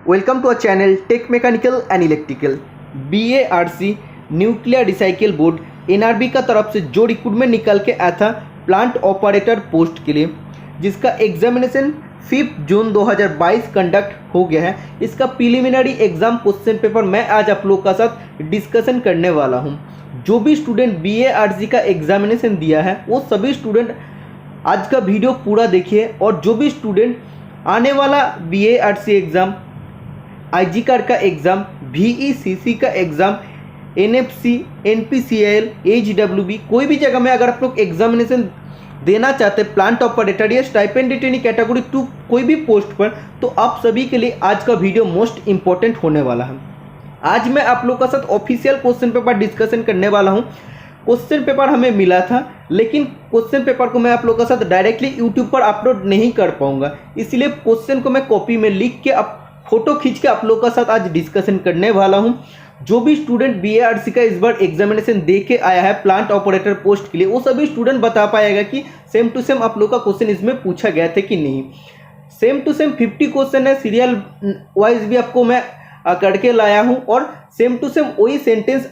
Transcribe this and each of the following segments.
Welcome to a channel tech mechanical and electrical. BARC nuclear recycle board NRB का तरफ से जो recruitment निकल के आया था प्लांट ऑपरेटर पोस्ट के लिए, जिसका एग्जामिनेशन 5 जून 2022 कंडक्ट हो गया है। इसका प्रिलिमिनरी एग्जाम क्वेश्चन पेपर मैं आज आप लोग का साथ डिस्कशन करने वाला हूं। जो भी स्टूडेंट BARC का एग्जामिनेशन दिया है वो सभी स्टूडेंट आज का वीडियो पूरा देखिए, और जो भी स्टूडेंट आने वाला BARC एग्ज़ाम, IG कार्ड का एग्ज़ाम, VECC का एग्ज़ाम, NFC, NPCIL, HWB कोई भी जगह में अगर आप लोग एग्जामिनेशन देना चाहते हैं प्लांट ऑपरेटर या स्टाइपेंड डिटेनी कैटेगरी 2 कोई भी पोस्ट पर, तो आप सभी के लिए आज का वीडियो मोस्ट इंपॉर्टेंट होने वाला है। आज मैं आप लोग का साथ ऑफिशियल क्वेश्चन पेपर डिस्कशन करने वाला हूं। क्वेश्चन पेपर हमें मिला था, लेकिन क्वेश्चन पेपर को मैं आप लोग के साथ डायरेक्टली यूट्यूब पर अपलोड नहीं कर पाऊंगा, इसलिए क्वेश्चन को मैं कॉपी में लिख के फोटो खींच के आप लोग का साथ आज डिस्कशन करने वाला हूं। जो भी स्टूडेंट BARC का इस बार एग्जामिनेशन दे के आया है प्लांट ऑपरेटर पोस्ट के लिए, वो सभी स्टूडेंट बता पाएगा कि सेम टू सेम आप लोग का क्वेश्चन इसमें पूछा गया था कि नहीं। सेम टू सेम 50 क्वेश्चन है, सीरियल वाइज भी आपको मैं करके लाया हूं, और सेम टू सेम वही सेंटेंस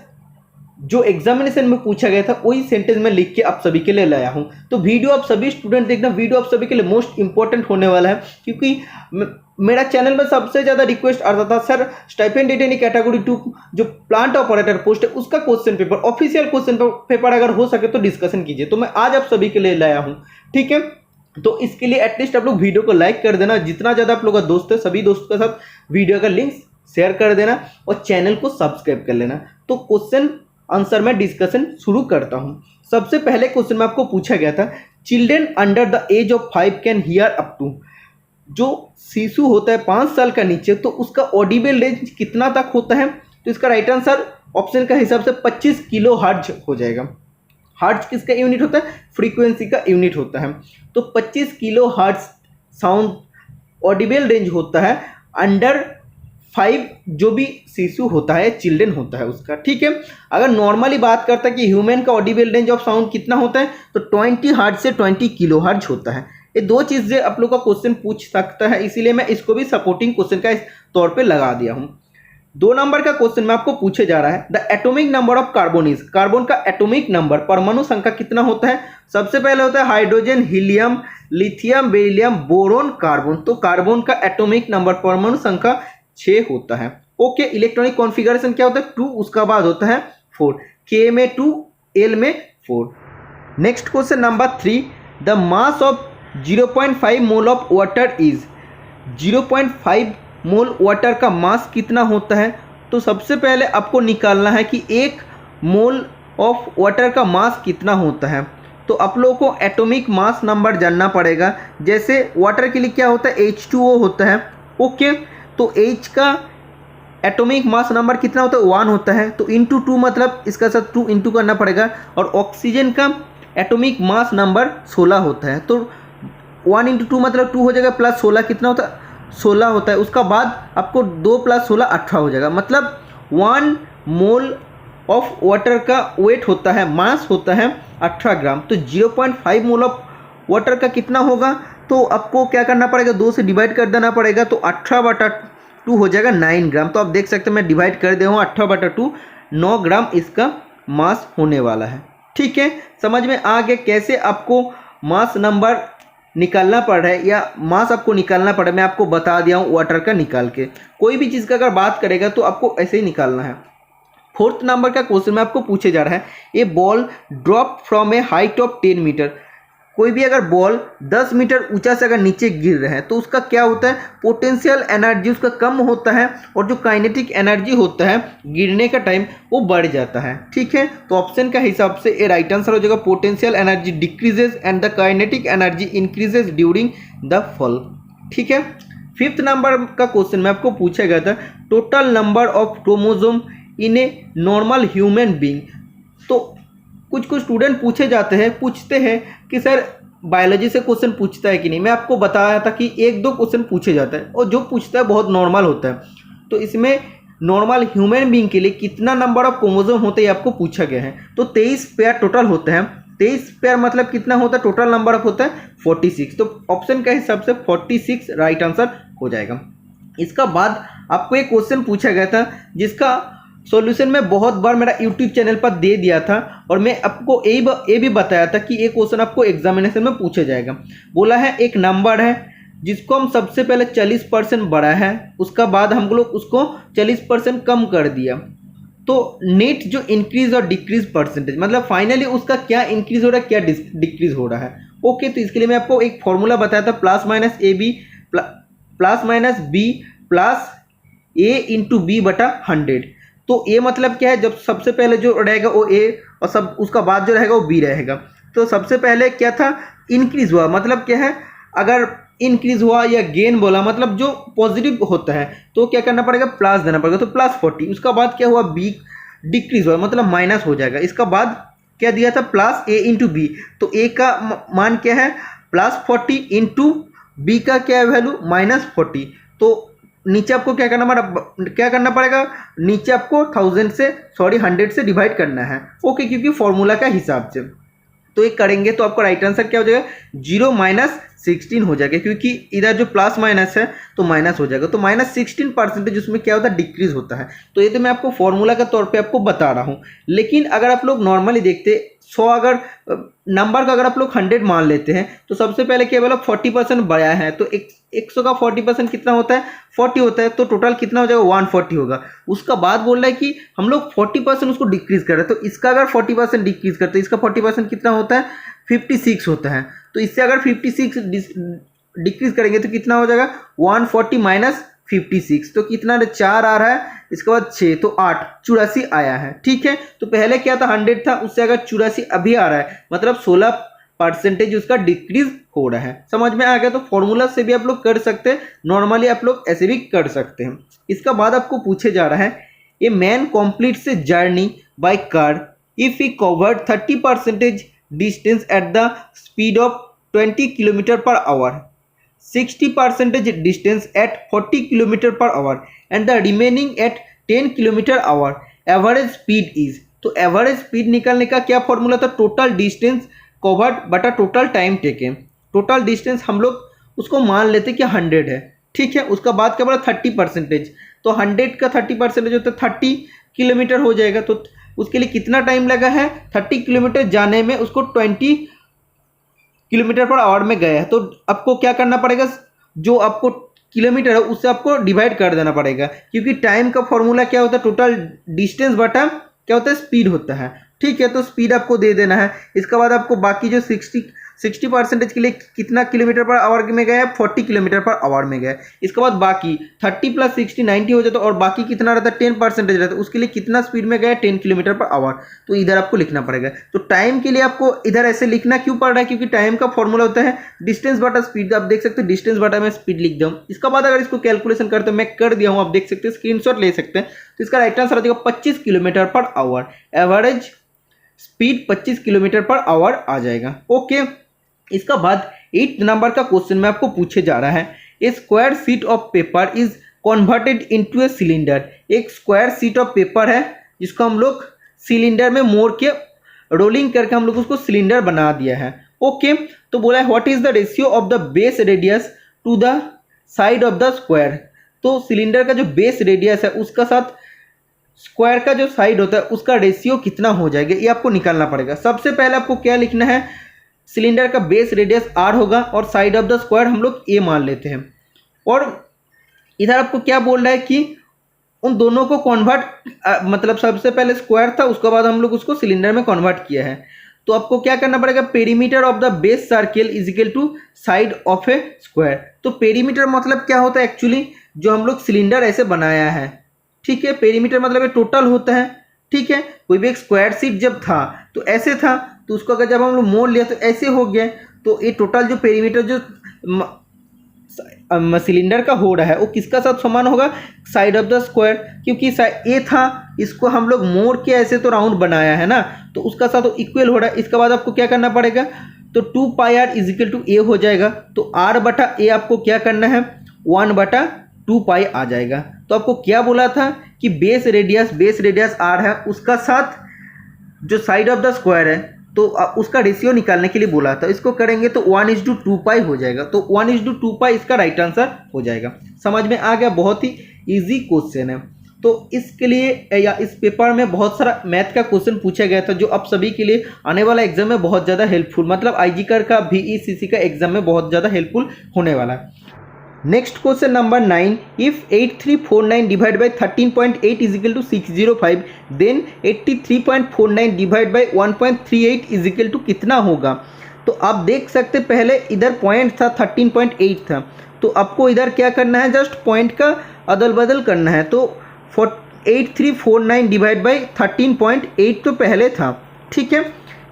जो एग्जामिनेशन में पूछा गया था वही सेंटेंस में लिख के आप सभी के लिए लाया हूं। तो वीडियो आप सभी स्टूडेंट देखना, वीडियो आप सभी के लिए मोस्ट इंपॉर्टेंट होने वाला है, क्योंकि मेरा चैनल में सबसे ज़्यादा रिक्वेस्ट आता था, सर स्टाइपेंड डिटेनी कैटेगरी 2 जो प्लांट ऑपरेटर पोस्ट है उसका question paper, official question paper अगर हो सके तो डिस्कशन कीजिए। तो मैं आज आप सभी के लिए लाया हूँ, ठीक है। तो इसके लिए एटलीस्ट आप लोग वीडियो को लाइक कर देना, जितना ज़्यादा आप लोग का दोस्त है सभी दोस्तों के साथ वीडियो का लिंक शेयर कर देना, और चैनल को सब्सक्राइब कर लेना। तो क्वेश्चन आंसर में डिस्कशन शुरू करता हूं। सबसे पहले क्वेश्चन में आपको पूछा गया था, children under the age of 5 can hear up to, जो शिशु होता है 5 साल का नीचे, तो उसका ऑडिबल रेंज कितना तक होता है। तो इसका राइट आंसर ऑप्शन का हिसाब से 25 किलो हर्ट्ज हो जाएगा। हर्ट्ज किसका यूनिट होता है? फ्रीक्वेंसी का यूनिट होता है। तो 25 kilo hertz sound Audible range होता है अंडर 5 जो भी शिशु होता है, चिल्ड्रेन होता है उसका, ठीक है। अगर नॉर्मली बात करता है कि ह्यूमन का ऑडिबल रेंज ऑफ साउंड कितना होता है, तो 20 हर्ट्ज से 20 किलो हर्ट्ज होता है। ये दो चीज़ें आप लोग का क्वेश्चन पूछ सकता है, इसीलिए मैं इसको भी सपोर्टिंग क्वेश्चन का इस तौर पे लगा दिया हूँ। 2 नंबर का क्वेश्चन में आपको पूछे जा रहा है, the atomic number of carbon is, carbon का एटॉमिक नंबर परमाणु संख्या कितना होता है। सबसे पहले होता है hydrogen, helium, lithium, beryllium, boron, carbon. तो कार्बन का एटॉमिक नंबर परमाणु संख्या 6 होता है। ओके, इलेक्ट्रॉनिक कॉन्फ़िगरेशन क्या होता है? 2, उसका बाद होता है 4, K में 2, L में 4। Next question number 3, the mass of 0.5 mole of water is, 0.5 mole water का मास कितना होता है। तो सबसे पहले आपको निकालना है कि 1 मोल ऑफ वाटर का मास कितना होता है। तो आप लोगों को एटॉमिक मास नंबर जानना पड़ेगा। जैसे वाटर के लिए क्या होता है? H2O होता है। ओके, तो H का एटॉमिक मास नंबर कितना होता है? 1 होता है। तो इंटू 2 मतलब इसका साथ 2 इंटू करना पड़ेगा। और ऑक्सीजन का एटॉमिक मास नंबर 16 होता है। तो 1 इंटू 2 मतलब 2 हो जाएगा, प्लस 16 कितना होता है? 16 होता है। उसका बाद आपको 2 प्लस 16 18 हो जाएगा। मतलब 1 मोल ऑफ वाटर का वेट होता है, मास होता है 18 ग्राम। तो 0.5 मोल ऑफ वाटर का कितना होगा? तो आपको क्या करना पड़ेगा? 2 से डिवाइड कर देना पड़ेगा। तो 18/2 हो जाएगा 9 ग्राम। तो आप देख सकते हैं मैं डिवाइड कर दे हूँ, 18/2 9 ग्राम इसका मास होने वाला है, ठीक है। समझ में आ गया कैसे आपको मास नंबर निकालना पड़ रहा है, या मास आपको निकालना पड़ रहा है। मैं आपको बता दिया हूँ वाटर का निकाल के। कोई भी चीज़ का अगर बात करेगा तो आपको ऐसे ही निकालना है। 4th नंबर का क्वेश्चन में आपको पूछे जा रहा है, a ball drop from a height of 10 meter, कोई भी अगर बॉल 10 मीटर ऊंचा से अगर नीचे गिर रहा है तो उसका क्या होता है? पोटेंशियल एनर्जी उसका कम होता है, और जो काइनेटिक एनर्जी होता है गिरने का टाइम वो बढ़ जाता है, ठीक है। तो ऑप्शन का हिसाब से ये राइट आंसर हो जाएगा, potential energy decreases and the kinetic energy increases during the fall, ठीक है। 5th नंबर का क्वेश्चन में आपको पूछा गया था, total number of chromosome in a normal human being. तो कुछ स्टूडेंट पूछते हैं कि सर बायोलॉजी से क्वेश्चन पूछता है कि नहीं। मैं आपको बताया था कि 1-2 क्वेश्चन पूछे जाता है, और जो पूछता है बहुत नॉर्मल होता है। तो इसमें नॉर्मल ह्यूमन बीइंग के लिए कितना नंबर ऑफ क्रोमोसोम होते हैं आपको पूछा गया है। तो 23 पेयर टोटल होते हैं। 23 पेयर मतलब कितना होता है? टोटल नंबर ऑफ होता है 46। तो ऑप्शन का हिसाब से 46 राइट आंसर हो जाएगा। इसका बाद आपको एक क्वेश्चन पूछा गया था जिसका सॉल्यूशन मैं बहुत बार मेरा यूट्यूब चैनल पर दे दिया था और मैं आपको ये भी बताया था कि ये क्वेश्चन आपको एग्जामिनेशन में पूछा जाएगा। बोला है एक नंबर है जिसको हम सबसे पहले 40% बढ़ा है, उसका बाद हम लोग उसको 40% कम कर दिया, तो नेट जो इंक्रीज और डिक्रीज परसेंटेज मतलब फाइनली उसका क्या इंक्रीज हो रहा है क्या डिक्रीज हो रहा है। ओके, तो इसके लिए मैं आपको एक फॉर्मूला बताया था प्लस माइनस बी प्लस ए इंटू बी बटा 100। तो ए मतलब क्या है, जब सबसे पहले जो रहेगा वो ए और सब उसका बाद जो रहेगा वो बी रहेगा। तो सबसे पहले क्या था, इंक्रीज हुआ मतलब क्या है, अगर इंक्रीज हुआ या गेन बोला मतलब जो पॉजिटिव होता है तो क्या करना पड़ेगा, प्लस देना पड़ेगा, तो प्लस 40। उसका बाद क्या हुआ, बी डिक्रीज हुआ मतलब माइनस हो जाएगा। इसका बाद क्या दिया था, प्लस ए इंटू बी, तो ए का मान क्या है +40 इंटू बी का क्या है वैल्यू -40। तो नीचे आपको क्या करना पड़ेगा, नीचे आपको 100 से डिवाइड करना है। ओके, क्योंकि फॉर्मूला का हिसाब से तो ये करेंगे तो आपका राइट आंसर क्या हो जाएगा, 0 - 16 हो जाएगा, क्योंकि इधर जो प्लस माइनस है तो माइनस हो जाएगा। तो -16% उसमें क्या होता है, डिक्रीज होता है। तो ये तो मैं आपको फॉर्मूला के तौर पे आपको बता रहा हूँ। लेकिन अगर आप लोग नॉर्मली देखते 100 अगर नंबर का अगर आप लोग 100 मान लेते हैं तो सबसे पहले क्या बोला 40% बढ़ाया है, तो 100 का 40% कितना होता है, 40 होता है, तो टोटल कितना हो जाएगा 140 होगा। उसका बाद बोल रहा है कि हम लोग 40% उसको डिक्रीज कर रहे हैं, तो इसका अगर 40% डिक्रीज करते हैं, इसका 40% कितना होता है 56 होता है। तो इससे अगर 56 डिक्रीज करेंगे तो कितना हो जाएगा 140 माइनस 56, तो कितना 4 आ रहा है, इसके बाद 6 तो 8 84 आया है। ठीक है, तो पहले क्या था 100 था, उससे अगर 84 अभी आ रहा है मतलब 16% उसका डिक्रीज हो रहा है। समझ में आ गया। तो फॉर्मूला से भी आप लोग कर सकते हैं, नॉर्मली आप लोग ऐसे भी कर सकते हैं। इसका बाद आपको पूछे जा रहा है, a man completes a journey by car if he covered 30% distance at the speed of 20 km/h, 60% distance at 40 km/h and the remaining at 10 km/h, average speed is. तो एवरेज स्पीड निकालने का क्या फॉर्मूला था, टोटल डिस्टेंस कवर्ड बटा total time taken. Total distance हम लोग उसको मान लेते कि 100 है। ठीक है, उसका बाद क्या बोला 30%, तो 100 का 30% होता है 30 किलोमीटर हो जाएगा। तो उसके लिए कितना टाइम लगा है, 30 किलोमीटर जाने में उसको 20 km/h में गया है। तो आपको क्या करना पड़ेगा, जो आपको किलोमीटर है उससे आपको डिवाइड कर देना पड़ेगा, क्योंकि टाइम का फॉर्मूला क्या होता है, टोटल डिस्टेंस बटा क्या होता है, स्पीड होता है। ठीक है, तो स्पीड आपको दे देना है। इसके बाद आपको बाकी जो 60% के लिए कितना km/h में गया है, 40 km/h में गया है। इसके बाद बाकी 30 + 60 90 हो जाता है, और बाकी कितना रहता है 10% रहता है, उसके लिए कितना स्पीड में गया 10 km/h। तो इधर आपको लिखना पड़ेगा। तो टाइम के लिए आपको इधर ऐसे लिखना क्यों पड़ रहा है, क्योंकि टाइम का फॉर्मूला होता है डिस्टेंस बटा स्पीड। आप देख सकते हो डिस्टेंस बटा मैं स्पीड लिख दूँ। इसका बाद अगर इसको कैलकुलेशन करते मैं कर दिया हूँ, आप देख सकते हैं, स्क्रीनशॉट ले सकते हैं। तो इसका राइट आंसर आ जाएगा 25 km/h। एवरेज स्पीड 25 km/h आ जाएगा। ओके, इसका बाद 8 नंबर का क्वेश्चन में आपको पूछे जा रहा है, a square sheet of paper is converted into a cylinder. एक स्क्वायर शीट ऑफ पेपर है जिसको हम लोग सिलेंडर में मोड़ के रोलिंग करके हम लोग उसको सिलेंडर बना दिया है। ओके, तो बोला है what is the ratio of the base radius to the side of the square. तो सिलेंडर का जो बेस रेडियस है उसका साथ स्क्वायर का जो साइड होता है उसका रेशियो कितना हो जाएगा, ये आपको निकालना पड़ेगा। सबसे पहले आपको क्या लिखना है, सिलेंडर का बेस रेडियस r होगा और साइड ऑफ द स्क्वायर हम लोग a मान लेते हैं। और इधर आपको क्या बोल रहा है कि उन दोनों को कन्वर्ट मतलब सबसे पहले स्क्वायर था, उसके बाद हम लोग उसको सिलेंडर में कन्वर्ट किया है। तो आपको क्या करना पड़ेगा, perimeter of the base circle is equal to side of a square. तो पेरीमीटर मतलब क्या होता है, एक्चुअली जो हम लोग सिलेंडर ऐसे बनाया है। ठीक है, पेरीमीटर मतलब ये टोटल होता है। ठीक है, कोई भी एक स्क्वायर शीट जब था तो ऐसे था, तो उसको अगर जब हम लोग मोड़ लिया तो ऐसे हो गया। तो ये टोटल जो पेरीमीटर जो सिलेंडर का हो रहा है वो किसका साथ समान होगा, साइड ऑफ द स्क्वायर, क्योंकि ए था, इसको हम लोग मोड़ के ऐसे तो राउंड बनाया है ना, तो उसका साथ वो इक्वल हो रहा है। इसके बाद आपको क्या करना पड़ेगा, तो 2πr इज इक्वल टू ए हो जाएगा। तो r बटा ए आपको क्या करना है, 1/2π आ जाएगा। तो आपको क्या बोला था कि बेस रेडियस r है, उसका साथ जो साइड ऑफ द स्क्वायर है तो उसका रेशियो निकालने के लिए बोला था, इसको करेंगे तो 1:2 पाई हो जाएगा। तो 1:2 पाई इसका राइट आंसर हो जाएगा। समझ में आ गया, बहुत ही इजी क्वेश्चन है। तो इसके लिए या इस पेपर में बहुत सारा मैथ का क्वेश्चन पूछा गया था, जो आप सभी के लिए आने वाला एग्जाम में बहुत ज़्यादा हेल्पफुल, मतलब आईजी का VECC का एग्जाम में बहुत ज़्यादा हेल्पफुल होने वाला है। Next question number 9, if 8349 divide by 13.8 is equal to 605, then 83.49 divide by 1.38 is equal to कितना होगा। तो आप देख सकते पहले इधर पॉइंट था 13.8 था, तो आपको इधर क्या करना है, जस्ट पॉइंट का अदल बदल करना है। तो 8349 डिवाइड बाई 13.8 तो पहले था, ठीक है।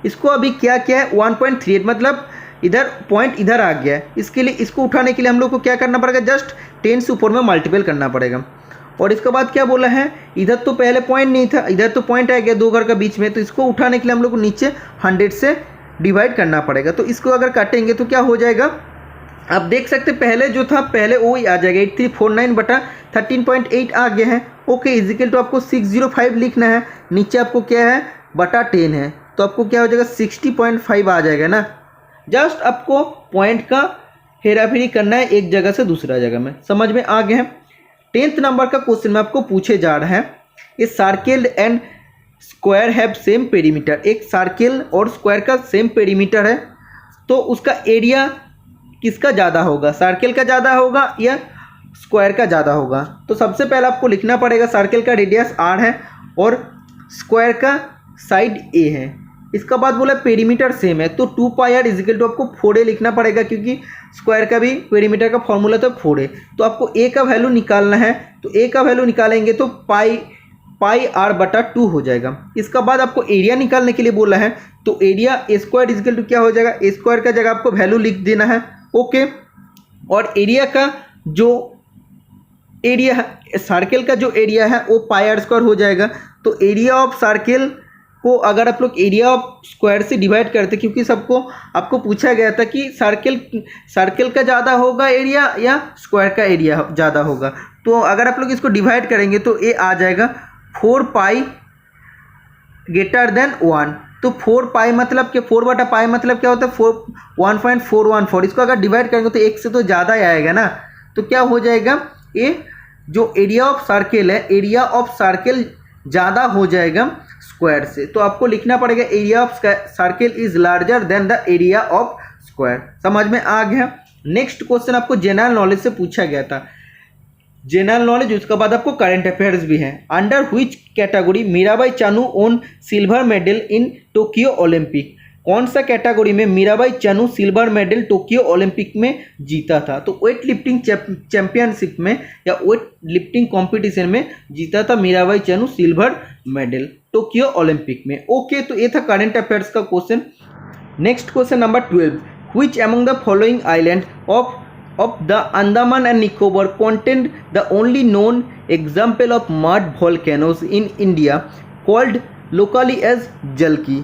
इसको अभी क्या क्या है 1.38, मतलब इधर पॉइंट इधर आ गया है। इसके लिए इसको उठाने के लिए हम लोग को क्या करना पड़ेगा, जस्ट 10 से ऊपर में मल्टीपल करना पड़ेगा। और इसके बाद क्या बोला है, इधर तो पहले पॉइंट नहीं था, इधर तो पॉइंट आ गया दो घर का बीच में, तो इसको उठाने के लिए हम लोग को नीचे 100 से डिवाइड करना पड़ेगा। तो इसको अगर काटेंगे तो क्या हो जाएगा, आप देख सकते पहले जो था पहले वो ही आ जाएगा, 8349 बटा 13.8 आ गया है। ओके, इजिकल तो आपको 605 लिखना है, नीचे आपको क्या है बटा 10 है, तो आपको क्या हो जाएगा 60.5 आ जाएगा ना। जस्ट आपको पॉइंट का हेरा फेरी करना है एक जगह से दूसरा जगह में। समझ में आ गया है। 10th नंबर का क्वेश्चन में आपको पूछे जा रहा है, a circle and square have same perimeter. एक सर्किल और स्क्वायर का सेम पेरीमीटर है, तो उसका एरिया किसका ज़्यादा होगा, सर्किल का ज़्यादा होगा या स्क्वायर का ज़्यादा होगा। तो सबसे पहले आपको लिखना पड़ेगा, सर्किल का रेडियस r है और स्क्वायर का साइड a है। इसका बाद बोला पेरीमीटर सेम है, तो 2 पाई r इजिकल टू आपको 4a लिखना पड़ेगा, क्योंकि स्क्वायर का भी पेरीमीटर का फॉर्मूला तो 4a। तो आपको a का वैल्यू निकालना है, तो a का वैल्यू निकालेंगे तो पाई r बटा 2 हो जाएगा। इसका बाद आपको एरिया निकालने के लिए बोला है, तो area a square is equal to क्या हो जाएगा, a स्क्वायर का जगह आपको वैल्यू लिख देना है। ओके, और एरिया का जो एरिया है, सर्किल का जो एरिया है वो पाई r स्क्वायर हो जाएगा। तो एरिया ऑफ सर्किल को अगर आप लोग एरिया ऑफ स्क्वायर से डिवाइड करते, क्योंकि सबको आपको पूछा गया था कि सर्किल का ज़्यादा होगा एरिया या स्क्वायर का एरिया ज़्यादा होगा, तो अगर आप लोग इसको डिवाइड करेंगे तो ये आ जाएगा 4 पाई ग्रेटर देन 1। तो 4 पाई मतलब क्या, 4 बटा पाई मतलब क्या होता है 1.414। इसको अगर डिवाइड करेंगे तो 1 से तो ज़्यादा ही आएगा ना, तो क्या हो जाएगा, ये जो एरिया ऑफ सर्किल है, एरिया ऑफ सर्किल ज़्यादा हो जाएगा स्क्वायर से। तो आपको लिखना पड़ेगा area of circle is larger than the area of square. समझ में आ गया। नेक्स्ट क्वेश्चन आपको जनरल नॉलेज से पूछा गया था, जनरल नॉलेज, उसके बाद आपको करंट अफेयर्स भी हैं। Under which category Mirabai Chanu own silver medal in Tokyo Olympic. कौन सा कैटेगरी में Mirabai Chanu silver medal Tokyo Olympic में जीता था। तो वेट लिफ्टिंग चैंपियनशिप में या वेट लिफ्टिंग कॉम्पिटिशन में जीता था Mirabai Chanu silver medal Tokyo Olympic में। ओके, तो ये था करंट अफेयर्स का question. Next question number 12, which among the following island of the Andaman and Nicobar contained the only known example of mud volcanoes in India called locally as Jalki.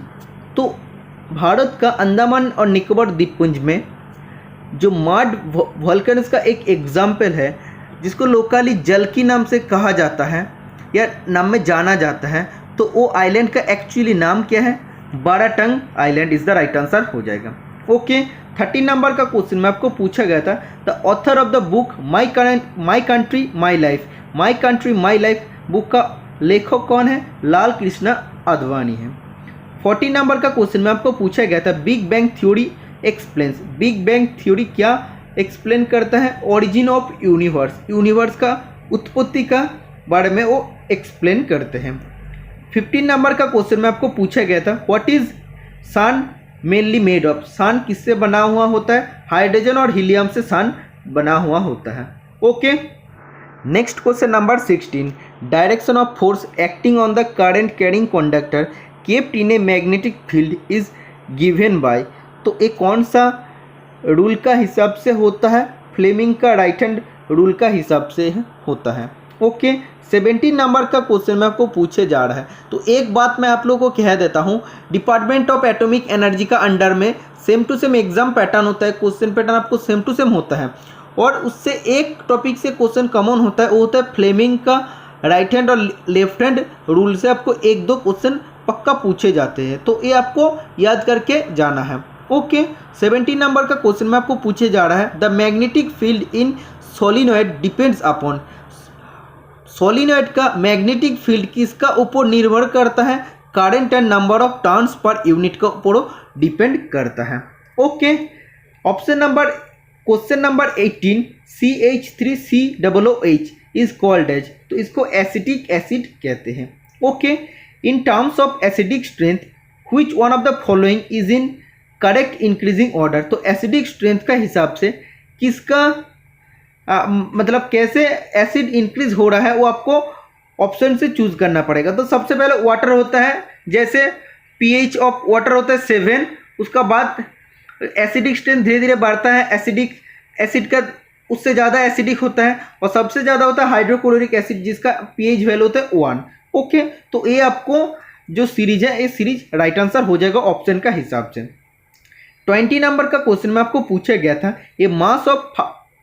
तो भारत का अंडमान और निकोबार द्वीपपुंज में जो मड वॉल्केनोस का एक example है, जिसको लोकली जलकी नाम से कहा जाता है या नाम में जाना जाता है, तो वो आइलैंड का एक्चुअली नाम क्या है, Baratang island is the right answer हो जाएगा। ओके, 13 नंबर का क्वेश्चन में आपको पूछा गया था, the author of the book my country my life. My country my life book का लेखक कौन है, लाल कृष्ण आडवाणी है। 14 नंबर का क्वेश्चन में आपको पूछा गया था, big bang theory explains. Big bang theory क्या एक्सप्लेन करता है, ओरिजिन ऑफ यूनिवर्स, यूनिवर्स का उत्पत्ति का बारे में वो एक्सप्लेन करते हैं। 15 नंबर का क्वेश्चन में आपको पूछा गया था, what is sun mainly made of. Sun किससे बना हुआ होता है, हाइड्रोजन और हीलियम से सन बना हुआ होता है। Okay, next question number 16, direction of force acting on the current carrying conductor kept in a magnetic field is given by. तो ये कौन सा रूल का हिसाब से होता है, फ्लेमिंग का राइट हैंड रूल का हिसाब से होता है। ओके, 17 नंबर का क्वेश्चन में आपको पूछे जा रहा है, तो एक बात मैं आप लोगों को कह देता हूँ, डिपार्टमेंट ऑफ एटॉमिक एनर्जी का अंडर में same to same exam pattern होता है, क्वेश्चन पैटर्न आपको सेम टू सेम होता है, और उससे एक टॉपिक से क्वेश्चन कॉमन होता है, वो होता है फ्लेमिंग का राइट हैंड और लेफ्ट हैंड रूल से आपको 1-2 क्वेश्चन पक्का पूछे जाते हैं, तो ये आपको याद करके जाना है। ओके, 17 नंबर का क्वेश्चन में आपको पूछे जा रहा है the magnetic field in solenoid depends upon. Solenoid का मैग्नेटिक फील्ड किसका ऊपर निर्भर करता है? Current and number of turns per unit का ऊपर डिपेंड करता है। Okay, question number 18 CH3COOH is called as, तो इसको एसिटिक एसिड कहते हैं। Okay, in terms of acidic strength which one of the following is in correct increasing order, तो acidic strength का हिसाब से किसका मतलब कैसे एसिड इंक्रीज हो रहा है वो आपको ऑप्शन से चूज करना पड़ेगा। तो सबसे पहले वाटर होता है, जैसे pH ऑफ वाटर होता है 7, उसका बाद एसिडिक स्ट्रेंथ धीरे धीरे बढ़ता है, एसिड का उससे ज़्यादा एसिडिक होता है, और सबसे ज़्यादा होता है हाइड्रोक्लोरिक एसिड जिसका pH वैल्यू होता है 1। ओके, तो ये आपको जो सीरीज है ये सीरीज राइट आंसर हो जाएगा ऑप्शन का हिसाब से। 20 नंबर का क्वेश्चन में आपको पूछा गया था ये mass of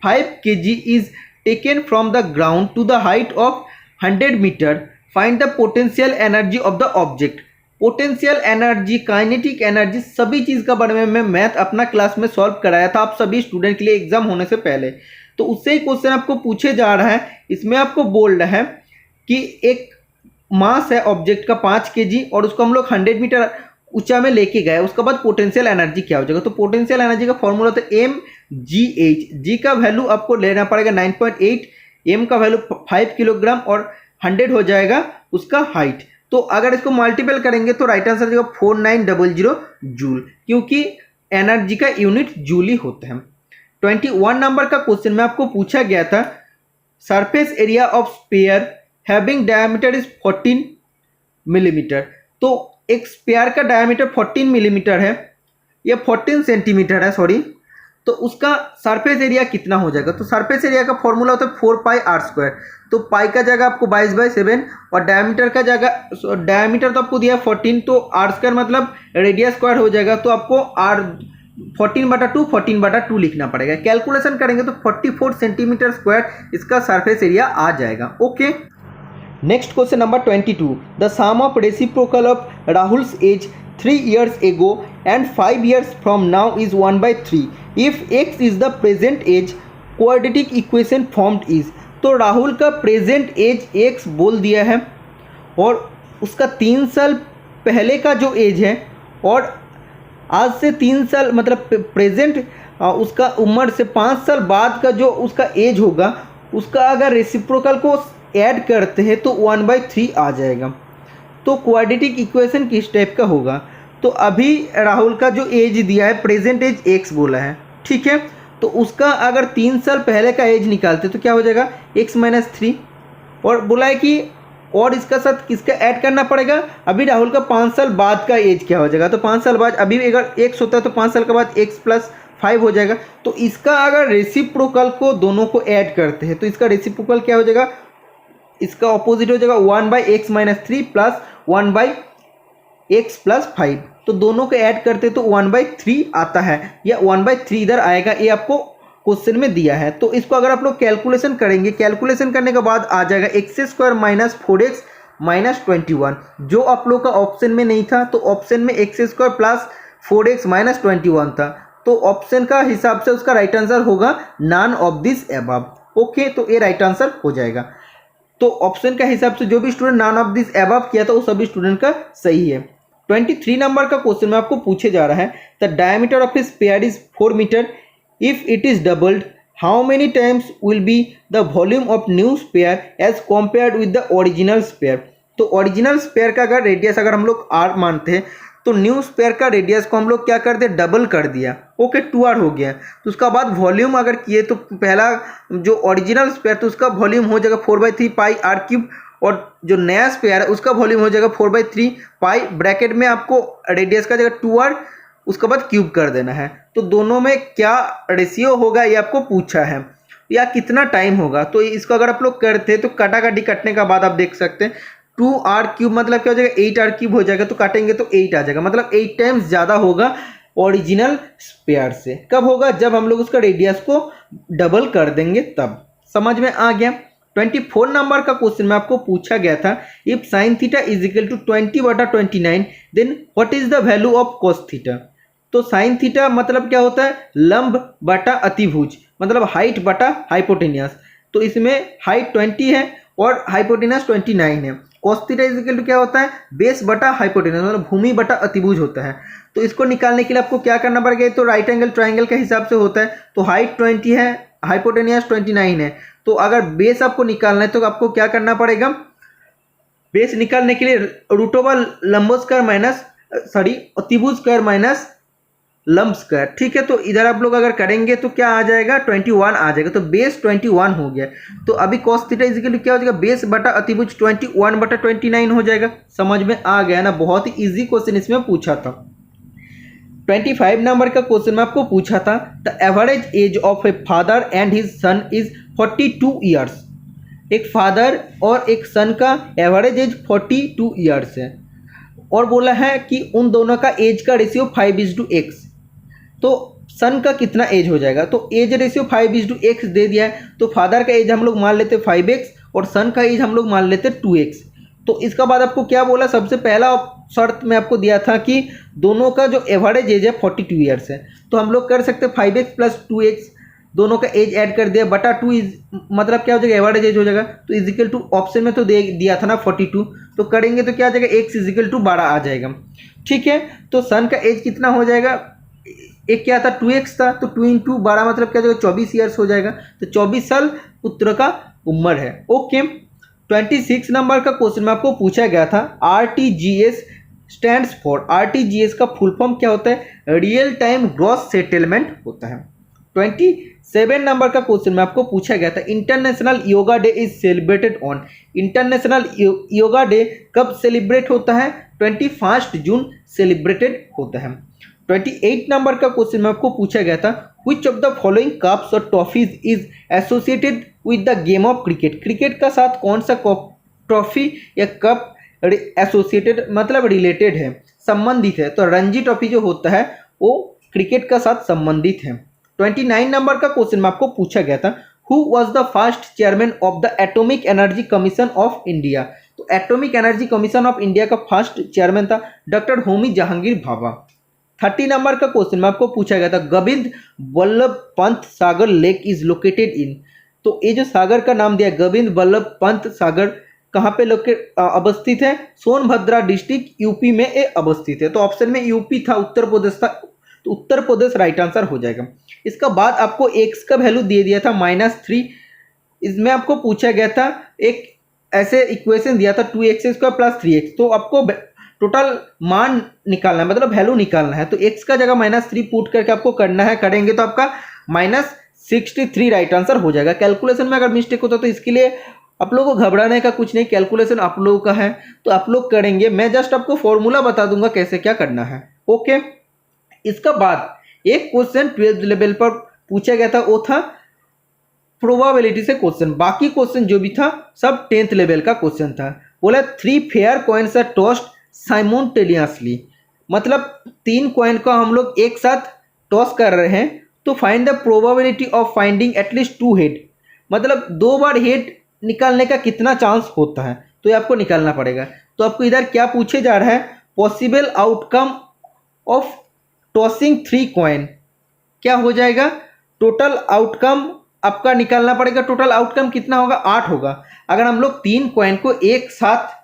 5 kg is taken from the ground to the height of 100 meter. Find the potential energy of the object. Potential energy, kinetic energy, सभी चीज़ का बारे में मैं मैथ अपना क्लास में सॉल्व कराया था आप सभी स्टूडेंट के लिए एग्जाम होने से पहले। तो उससे ही क्वेश्चन आपको पूछे जा रहा है। इसमें आपको बोल रहा है कि एक मास है ऑब्जेक्ट का 5 kg और उसको हम लोग 100 मीटर ऊंचा में लेके गए, उसके बाद पोटेंशियल एनर्जी क्या हो जाएगा। तो पोटेंशियल एनर्जी का फॉर्मूला होता है mgh। जी का वैल्यू आपको लेना पड़ेगा 9.8, m का वैल्यू 5 किलोग्राम और 100 हो जाएगा उसका हाइट। तो अगर इसको मल्टीपल करेंगे तो राइट आंसर जाएगा 4900 जूल, क्योंकि एनर्जी का यूनिट जूल ही होता है। 21 नंबर का क्वेश्चन में आपको पूछा गया था surface area of sphere having diameter is 14 millimetre. तो एक स्फीयर का डायमीटर 14 मिलीमीटर है या 14 सेंटीमीटर है, सॉरी, तो उसका सरफेस एरिया कितना हो जाएगा। तो सरफेस एरिया का फॉर्मूला होता है 4πr²। तो पाई का जगह आपको 22/7 और डायमीटर का जगह, डायमीटर तो आपको दिया 14, तो r² मतलब रेडियस स्क्वायर हो जाएगा। तो आपको r 14/2 लिखना पड़ेगा। कैलकुलेशन करेंगे तो 44 सेंटीमीटर स्क्वायर इसका सरफेस एरिया आ जाएगा। Okay, next question number 22 the sum of reciprocal of Rahul's age 3 years ago and 5 years from now is 1/3 if x is the present age quadratic equation formed is। तो राहुल का present as x बोल दिया है और उसका 3 साल पहले का जो एज है और आज से 3 साल मतलब प्रेजेंट उसका उम्र से 5 साल बाद का जो उसका एज होगा उसका अगर रेसिप्रोकल को ऐड करते हैं तो 1/3 आ जाएगा। तो क्वाड्रेटिक इक्वेशन किस टाइप का होगा। तो अभी राहुल का जो एज दिया है प्रेजेंट एज x बोला है, ठीक है, तो उसका अगर 3 साल पहले का एज निकालते तो क्या हो जाएगा x - 3, और बोला है कि और इसका साथ किसका ऐड करना पड़ेगा। अभी राहुल का 5 साल बाद का एज क्या हो जाएगा। तो 5 साल बाद अभी अगर x होता है तो 5 साल के बाद x + 5 हो जाएगा। तो इसका अगर रेसिप्रोकल को दोनों को ऐड करते हैं तो इसका रेसिप्रोकल क्या हो जाएगा, इसका ऑपोजिट हो जाएगा 1/x - 3 + 1/x + 5। तो दोनों को ऐड करते तो 1/3 आता है या 1/3 इधर आएगा, ये आपको क्वेश्चन में दिया है। तो इसको अगर आप लोग कैलकुलेशन करेंगे, कैलकुलेशन करने के बाद आ जाएगा x² - 4x - 21, जो आप लोग का ऑप्शन में नहीं था। तो ऑप्शन में x² + 4x - 21 था, तो ऑप्शन का हिसाब से उसका राइट आंसर होगा none of this above. Okay, तो ये राइट आंसर हो जाएगा। तो ऑप्शन का हिसाब से जो भी student none of this above किया था वो सभी स्टूडेंट का सही है। 23 नंबर का क्वेश्चन में आपको पूछे जा रहा है the diameter of a sphere is 4 metre if it is doubled how many times will be the volume of new sphere as compared with the original sphere. तो ओरिजिनल स्फीयर का अगर रेडियस अगर हम लोग r मानते हैं तो new sphere का रेडियस को हम लोग क्या कर दे, डबल कर दिया। ओके, 2r हो गया। तो उसका बाद वॉल्यूम अगर किए तो पहला जो ओरिजिनल स्फीयर तो उसका वॉल्यूम हो जाएगा 4/3 पाई r³ और जो नया स्फीयर है उसका वॉल्यूम हो जाएगा 4/3 पाई, ब्रैकेट में आपको रेडियस का जगह 2r उसके बाद क्यूब कर देना है। तो दोनों में क्या रेशियो होगा ये आपको पूछा है या कितना टाइम होगा। तो इसको अगर आप लोग करते हैं तो काटाकाटी कटने का बाद आप देख सकते हैं 2r³ मतलब क्या हो जाएगा 8r³ हो जाएगा। तो काटेंगे तो 8 आ जाएगा, मतलब 8 टाइम्स ज़्यादा होगा ओरिजिनल स्फीयर से। कब होगा, जब हम लोग उसका रेडियस को डबल कर देंगे तब। समझ में आ गया। 24 नंबर का क्वेश्चन में आपको पूछा गया था, if sine theta is equal to 20/29 then what is the value of cos theta. तो साइन थीटा मतलब क्या होता है, लंब बटा अतिभुज, मतलब हाइट बटा हाइपोटेनियस। तो इसमें हाइट 20 है और हाइपोटेनियस 29 है। Cos theta is equal to क्या होता है, बेस बटा हाइपोटेनियस, मतलब भूमि बटा अतिभुज होता है। तो इसको निकालने के लिए आपको क्या करना पड़ेगा, तो राइट एंगल ट्राइंगल के हिसाब से होता है। तो हाइट 20 है, हाइपोटेनियस 29 है, तो अगर बेस आपको निकालना है तो आपको क्या करना पड़ेगा, बेस निकालने के लिए रूट ओवर लंबो स्क्वायर माइनस अतिभुज स्क्वायर माइनस लंब स्क्वायर। ठीक है, तो इधर आप लोग अगर करेंगे तो क्या आ जाएगा, 21 आ जाएगा। तो बेस 21 हो गया। तो अभी cos theta is equal to क्या हो जाएगा, बेस बटा अतिभुज 21/29 हो जाएगा। समझ में आ गया ना, बहुत ही इजी क्वेश्चन इसमें पूछा था। 25 नंबर का क्वेश्चन में आपको पूछा था, the average age of a father and his son is 42 years. एक फादर और एक सन का एवरेज एज 42 ईयर्स है और बोला है कि उन दोनों का एज का रेशियो 5:x। तो सन का कितना एज हो जाएगा, तो एज रेशियो 5:x दे दिया है। तो फादर का एज हम लोग मान लेते 5x और सन का एज हम लोग मान लेते 2x। तो इसका बाद आपको क्या बोला, सबसे पहला शर्त में आपको दिया था कि दोनों का जो एवरेज एज है 42 ईयर्स है। तो हम लोग कर सकते 5x प्लस 2x, दोनों का एज ऐड कर दिया बटा 2 इज मतलब क्या हो जाएगा, एवरेज एज हो जाएगा। तो इज इक्वल टू ऑप्शन में तो दे दिया था ना 42, तो करेंगे तो क्या आ जाएगा, x इज इक्वल टू 12 आ जाएगा। ठीक है, तो सन का एज कितना हो जाएगा, एक क्या था 2x था, तो 2 × 12 मतलब क्या हो जाएगा, 24 ईयर्स हो जाएगा। तो 24 साल पुत्र का उम्र है। ओके, 26 नंबर का क्वेश्चन में आपको पूछा गया था, RTGS स्टैंड्स फॉर, RTGS का फुल फॉर्म क्या होता है, रियल टाइम ग्रॉस सेटलमेंट होता है। 27 नंबर का क्वेश्चन में आपको पूछा गया था, international yoga day is celebrated on. International yoga day कब सेलिब्रेट होता है, 21 जून सेलिब्रेटेड होता है। 28 नंबर का क्वेश्चन में आपको पूछा गया था, which of the following cups और trophies is associated with the game of cricket. Cricket का साथ कौन सा ट्रॉफी या कप एसोसिएटेड मतलब रिलेटेड है, संबंधित है। तो रणजी ट्रॉफी जो होता है वो क्रिकेट का साथ संबंधित है। 29 नंबर का क्वेश्चन में आपको पूछा गया था, who was the first chairman of the atomic energy commission of India. तो atomic energy commission of India का फर्स्ट चेयरमैन था डॉक्टर होमी जहांगीर भाभा। 30 नंबर का क्वेश्चन में आपको पूछा गया था, Govind Vallabh Pant Sagar lake is located in. तो ये जो सागर का नाम दिया गोविंद वल्लभ पंत सागर कहाँ पे अवस्थित है, सोनभद्रा डिस्ट्रिक्ट यूपी में ये अवस्थित है। तो ऑप्शन में यूपी था, उत्तर प्रदेश था, तो उत्तर प्रदेश राइट आंसर हो जाएगा। इसका बाद आपको x का वैल्यू दे दिया था -3। इसमें आपको पूछा गया था, एक ऐसे इक्वेशन दिया था 2x² + 3x। तो आपको टोटल मान निकालना है, मतलब वैल्यू निकालना है। तो x का जगह -3 पुट करके आपको करना है, करेंगे तो आपका -63 राइट आंसर हो जाएगा। कैलकुलेशन में अगर मिस्टेक होता तो इसके लिए आप लोगों को घबराने का कुछ नहीं, कैलकुलेशन आप लोगों का है तो आप लोग करेंगे। मैं जस्ट आपको फॉर्मूला बता दूंगा कैसे क्या करना है। ओके, इसका बाद एक क्वेश्चन 12th लेवल पर पूछा गया था, वो था प्रोबेबिलिटी से क्वेश्चन। बाकी क्वेश्चन जो भी था सब 10th लेवल का क्वेश्चन था। बोला 3 fair coins are tossed simultaneously, मतलब 3 कॉइन को हम लोग एक साथ टॉस कर रहे हैं। तो find the probability of finding at least 2 head, मतलब 2 बार हेड निकालने का कितना चांस होता है, तो ये आपको निकालना पड़ेगा। तो आपको इधर क्या पूछे जा रहा है, possible outcome of tossing 3 coin क्या हो जाएगा, टोटल आउटकम आपका निकालना पड़ेगा। टोटल आउटकम कितना होगा, 8 होगा। अगर हम लोग 3 कॉइन को एक साथ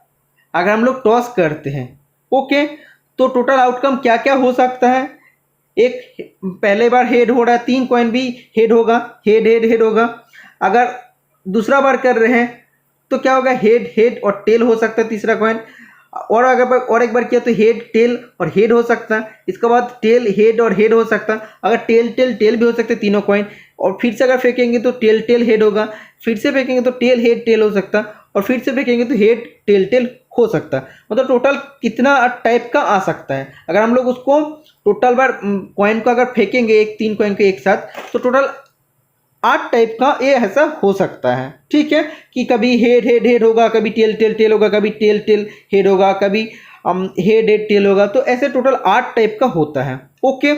अगर हम लोग टॉस करते हैं, ओके, तो टोटल आउटकम क्या क्या हो सकता है। एक पहले बार हेड हो रहा है, 3 कॉइन भी हेड होगा, हेड हेड हेड होगा। अगर दूसरा बार कर रहे हैं तो क्या होगा, हेड हेड और टेल हो सकता है तीसरा कॉइन। और अगर और एक बार किया तो हेड टेल और हेड हो सकता है। इसके बाद टेल हेड और हेड हो सकता है। अगर टेल टेल टेल भी हो सकते हैं तीनों कॉइन। और फिर से अगर फेंकेंगे तो टेल टेल हेड होगा, फिर से फेंकेंगे तो टेल हेड टेल हो सकता है, और फिर से फेंकेंगे तो हेड टेल टेल हो सकता है। मतलब टोटल कितना टाइप का आ सकता है। अगर हम लोग उसको टोटल बार कॉइन को अगर फेंकेंगे 3 कॉइन को एक साथ, तो टोटल 8 टाइप का ये ऐसा हो सकता है। ठीक है, कि कभी हेड हेड हेड होगा, कभी टेल टेल टेल होगा, कभी टेल टेल हेड होगा, कभी हेड हेड टेल होगा। तो ऐसे टोटल 8 टाइप का होता है। ओके,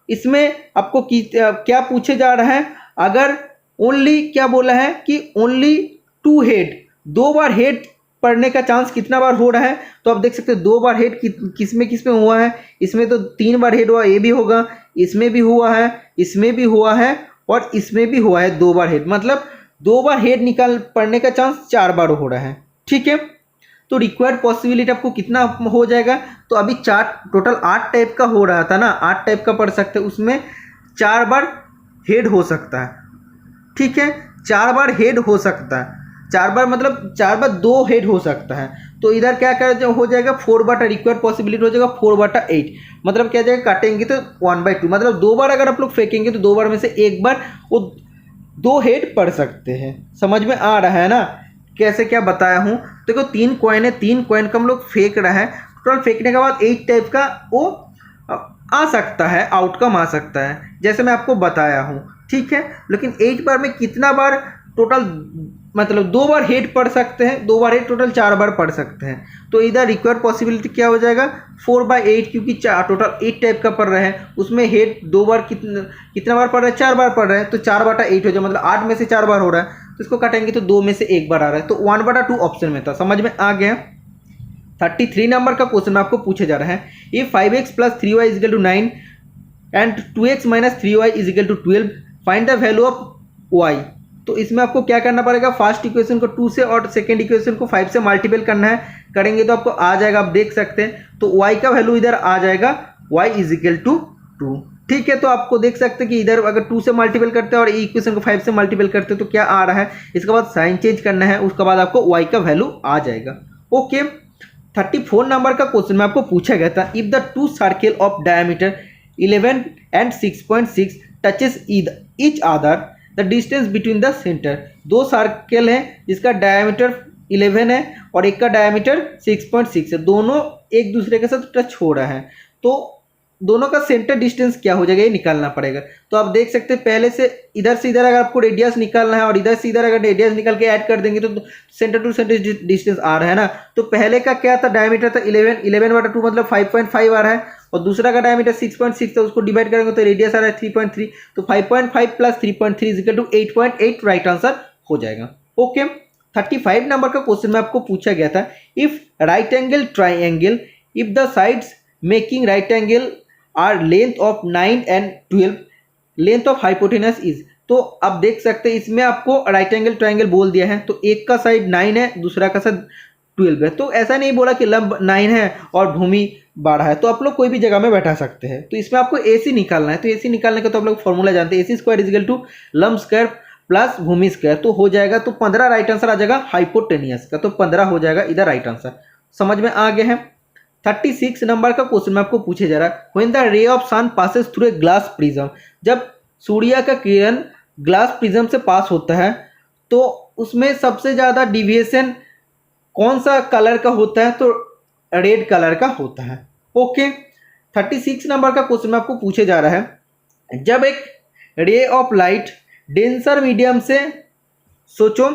इसमें आपको क्या पूछे जा रहा है, अगर ओनली क्या बोला है कि ओनली 2 हेड, 2 बार हेड पड़ने का चांस कितना बार हो रहा है, तो आप देख सकते हैं 2 बार हेड किस में हुआ है, इसमें तो 3 बार हेड हुआ, ये भी होगा, इसमें भी हुआ है, इसमें भी हुआ है और इसमें भी हुआ है 2 बार हेड, मतलब 2 बार हेड निकाल पड़ने का चांस 4 बार हो रहा है। ठीक है, तो रिक्वायर्ड पॉसिबिलिटी आपको कितना हो जाएगा, तो अभी 4 टोटल 8 टाइप का हो रहा था ना, 8 टाइप का पढ़ सकते हैं, उसमें 4 बार हेड हो सकता है। ठीक है, 4 बार हेड हो सकता है, 4 बार मतलब 4 बार 2 हेड हो सकता है, तो इधर क्या कर हो जाएगा 4/, रिक्वायर्ड पॉसिबिलिटी हो जाएगा 4/8, मतलब क्या जाएगा काटेंगे तो 1/2, मतलब 2 बार अगर आप लोग फेंकेंगे तो 2 बार में से 1 बार वो 2 हेड पड़ सकते हैं। समझ में आ रहा है ना कैसे क्या बताया हूँ। देखो 3 कॉइन है, 3 कॉइन का हम लोग फेंक रहा है, टोटल फेंकने के बाद 8 टाइप का वो आ सकता है, आउटकम आ सकता है जैसे मैं आपको बताया हूँ। ठीक है, लेकिन 8 बार में कितना बार टोटल, मतलब 2 बार हेड पढ़ सकते हैं, 2 बार हेड टोटल 4 बार पढ़ सकते हैं, तो इधर रिक्वायर्ड पॉसिबिलिटी क्या हो जाएगा 4/8, क्योंकि टोटल 8 टाइप का पढ़ रहे हैं, उसमें हेड 2 बार कितना बार पढ़ रहे हैं, 4 बार पढ़ रहे हैं, तो 4/8 हो जाए, मतलब 8 में से 4 बार हो रहा है, तो इसको काटेंगे तो 2 में से 1 बार आ रहा है, तो 1/2 ऑप्शन में था। समझ में आ गया। 33 नंबर का क्वेश्चन में आपको पूछे जा रहा है, if 5x + 3y = 9 and 2x - 3y = 12, find the value of y। तो इसमें आपको क्या करना पड़ेगा, फर्स्ट इक्वेशन को 2 से और सेकेंड इक्वेशन को 5 से मल्टीपल करना है, करेंगे तो आपको आ जाएगा, आप देख सकते हैं, तो y का वैल्यू इधर आ जाएगा y = 2। ठीक है, तो आपको देख सकते हैं कि इधर अगर 2 से मल्टीपल करते हैं और इक्वेशन को 5 से मल्टीपल करते हैं तो क्या आ रहा है, इसके बाद साइन चेंज करना है, उसके बाद आपको y का वैल्यू आ जाएगा। ओके, 34 नंबर का क्वेश्चन में आपको पूछा गया था, if the 2 circle of diameter 11 and 6.6 touches each other, the distance between the centre. 2 circle है जिसका डायमीटर 11 है और एक का डायमीटर 6.6 है, दोनों एक दूसरे के साथ टच हो रहा है, तो दोनों का सेंटर डिस्टेंस क्या हो जाएगा ये निकालना पड़ेगा। तो आप देख सकते हैं पहले से इधर अगर आपको रेडियस निकालना है और इधर से इधर अगर रेडियस निकाल के ऐड कर देंगे तो सेंटर टू सेंटर डिस्टेंस आ रहा है ना। तो पहले का क्या था, डायमीटर था 11/2 मतलब 5.5 आ रहा है, और दूसरा का डायमीटर 6.6 था, उसको डिवाइड करेंगे तो रेडियस आ रहा है 3.3, तो 5.5 + 3.3 = 8.8 राइट आंसर हो जाएगा। ओके, 35 नंबर का क्वेश्चन में आपको पूछा गया था, if right angle triangle, if the sides making right angle are length of 9 and 12, length of hypotenuse is. तो आप देख सकते हैं इसमें आपको राइट एंगल ट्राइंगल बोल दिया है, तो एक का साइड 9 है, दूसरा का साइड 12 है, तो ऐसा नहीं बोला कि लंब 9 है और भूमि 12 है, तो आप लोग कोई भी जगह में बैठा सकते हैं। तो इसमें आपको AC निकालना है, तो AC निकालने का तो आप लोग फॉर्मूला जानते हैं, AC² = लंब स्क्वायर प्लस भूमि स्क्वायर, तो हो जाएगा, तो 15 राइट आंसर आ जाएगा हाइपोटेनियस का, तो 15 हो जाएगा इधर राइट आंसर। समझ में आ गया है। 36 नंबर का क्वेश्चन में आपको पूछे जा रहा है, when the ray of sun passes through a glass prism, जब सूर्य का किरण ग्लास प्रिज्म से पास होता है तो उसमें सबसे ज़्यादा डिविएशन कौन सा कलर का होता है, तो रेड कलर का होता है। ओके, 36 नंबर का क्वेश्चन में आपको पूछे जा रहा है, जब एक ray of light denser medium से, सोचो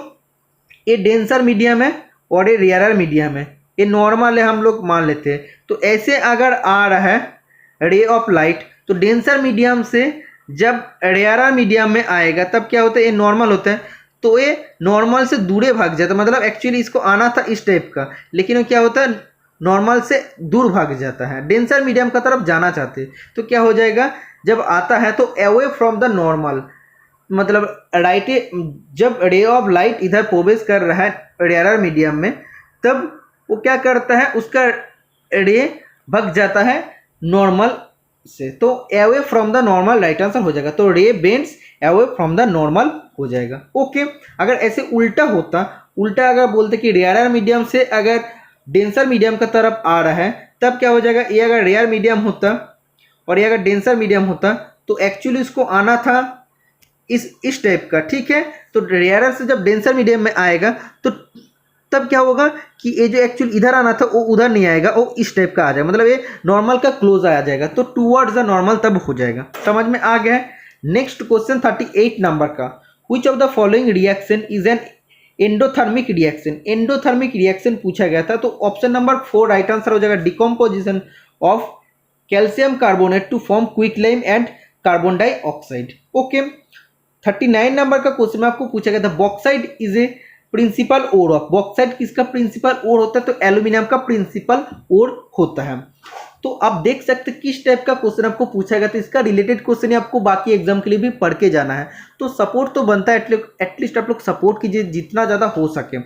ये डेंसर मीडियम है और ये रेयरर मीडियम है, ये नॉर्मल है हम लोग मान लेते हैं, तो ऐसे अगर आ रहा है रे ऑफ लाइट, तो डेंसर मीडियम से जब रेयरर मीडियम में आएगा तब क्या होता है, ये नॉर्मल होता है, तो ये नॉर्मल से दूरे भाग जाता है, मतलब एक्चुअली इसको आना था इस टाइप का, लेकिन वो क्या होता है नॉर्मल से दूर भाग जाता है, डेंसर मीडियम का तरफ जाना चाहते हैं, तो क्या हो जाएगा जब आता है तो अवे फ्रॉम द नॉर्मल, मतलब राइट, जब रे ऑफ लाइट इधर प्रवेश कर रहा है रेयरर मीडियम में, तब वो क्या करता है उसका रे भग जाता है नॉर्मल से, तो away from the normal right answer हो जाएगा, तो ray bends away from the normal हो जाएगा। ओके, अगर ऐसे उल्टा होता, उल्टा अगर बोलते कि रेयरर मीडियम से अगर डेंसर मीडियम का तरफ आ रहा है तब क्या हो जाएगा, ये अगर रेयर मीडियम होता और ये अगर डेंसर मीडियम होता तो एक्चुअली इसको आना था इस टाइप का। ठीक है, तो रेयरर से जब डेंसर मीडियम में आएगा तो तब क्या होगा कि ये जो एक्चुअली इधर आना था वो उधर नहीं आएगा, वो इस टाइप का आ जाएगा, मतलब ये नॉर्मल का क्लोज आ जाएगा, तो टूवर्ड्स द नॉर्मल तब हो जाएगा। समझ में आ गया है। नेक्स्ट क्वेश्चन 38 नंबर का, which of the following reaction is an endothermic reaction. Endothermic reaction पूछा गया था, तो ऑप्शन नंबर 4 राइट आंसर हो जाएगा, decomposition of calcium carbonate to form quick lime and carbon dioxide. Okay, 39 number का question में आपको पूछा गया था bauxite is a principal ore of, bauxite किसका प्रिंसिपल ओर होता है, तो एल्यूमिनियम का प्रिंसिपल ओर होता है। तो आप देख सकते हैं किस टाइप का क्वेश्चन आपको पूछा गया, तो इसका रिलेटेड क्वेश्चन आपको बाकी एग्जाम के लिए भी पढ़ के जाना है। तो सपोर्ट तो बनता है, एटलीस्ट आप लोग सपोर्ट कीजिए जितना ज़्यादा हो सके।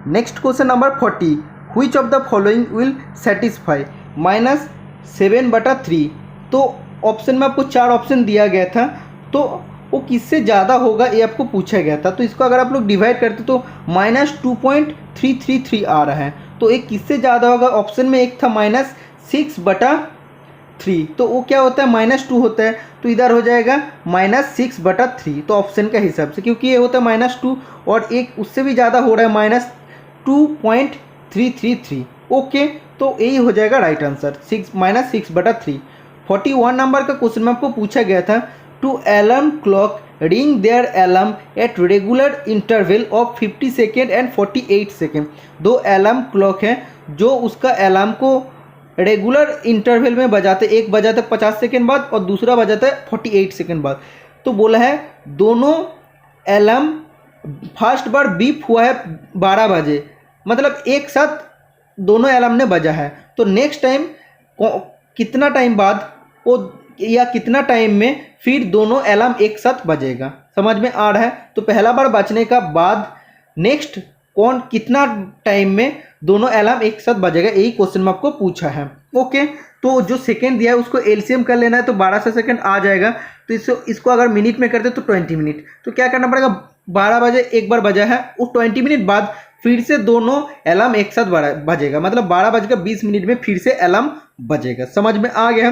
Next question number 40, which of the following will satisfy -7/3। तो ऑप्शन में आपको 4 ऑप्शन दिया गया था, तो वो किससे ज़्यादा होगा ये आपको पूछा गया था। तो इसको अगर आप लोग डिवाइड करते तो -2.333 आ रहा है। तो एक किससे ज़्यादा होगा, ऑप्शन में एक था -6/3, तो वो क्या होता है -2 होता है, तो इधर हो जाएगा -6/3। तो ऑप्शन के हिसाब से क्योंकि ये होता है -2 और एक उससे भी ज़्यादा हो रहा है -2.333। ओके, तो यही हो जाएगा राइट आंसर, -6/3। 41 नंबर का क्वेश्चन में आपको पूछा गया था two alarm clock ring their alarm at regular interval of 50 second and 48 second. 2 alarm clock हैं जो उसका अलार्म को रेगुलर इंटरवल में बजाते, एक बजाते 50 सेकेंड बाद और दूसरा बजाता है 48 सेकेंड बाद। तो बोला है दोनों अलार्म फर्स्ट बार बीप हुआ है 12 बजे, मतलब एक साथ दोनों अलार्म ने बजा है। तो नेक्स्ट टाइम कितना टाइम बाद वो या कितना टाइम में फिर दोनों अलार्म एक साथ बजेगा, समझ में आ रहा है। तो पहला बार बजने का बाद नेक्स्ट कितना टाइम में दोनों अलार्म एक साथ बजेगा, यही क्वेश्चन में आपको पूछा है। ओके, तो जो सेकेंड दिया है उसको एलसीएम कर लेना है, तो 1200 सेकेंड आ जाएगा। तो इसको अगर मिनट में करते तो 20 मिनट। तो क्या करना पड़ेगा, 12 बजे एक बार बजा है, वो 20 मिनट बाद फिर से दोनों अलार्म एक साथ बजेगा, मतलब 12:20 में फिर से अलार्म बजेगा। समझ में आ गया।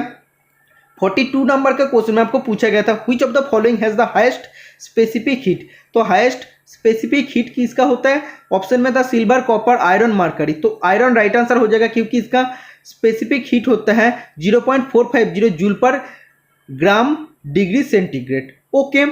42 नंबर का क्वेश्चन में आपको पूछा गया था which of the following has the highest specific heat. तो हाईएस्ट स्पेसिफिक हीट किसका होता है, ऑप्शन में था सिल्वर, कॉपर, आयरन, मरकरी। तो आयरन राइट आंसर हो जाएगा क्योंकि इसका स्पेसिफिक हीट होता है 0.450 joule per gram degree centigrade. Okay,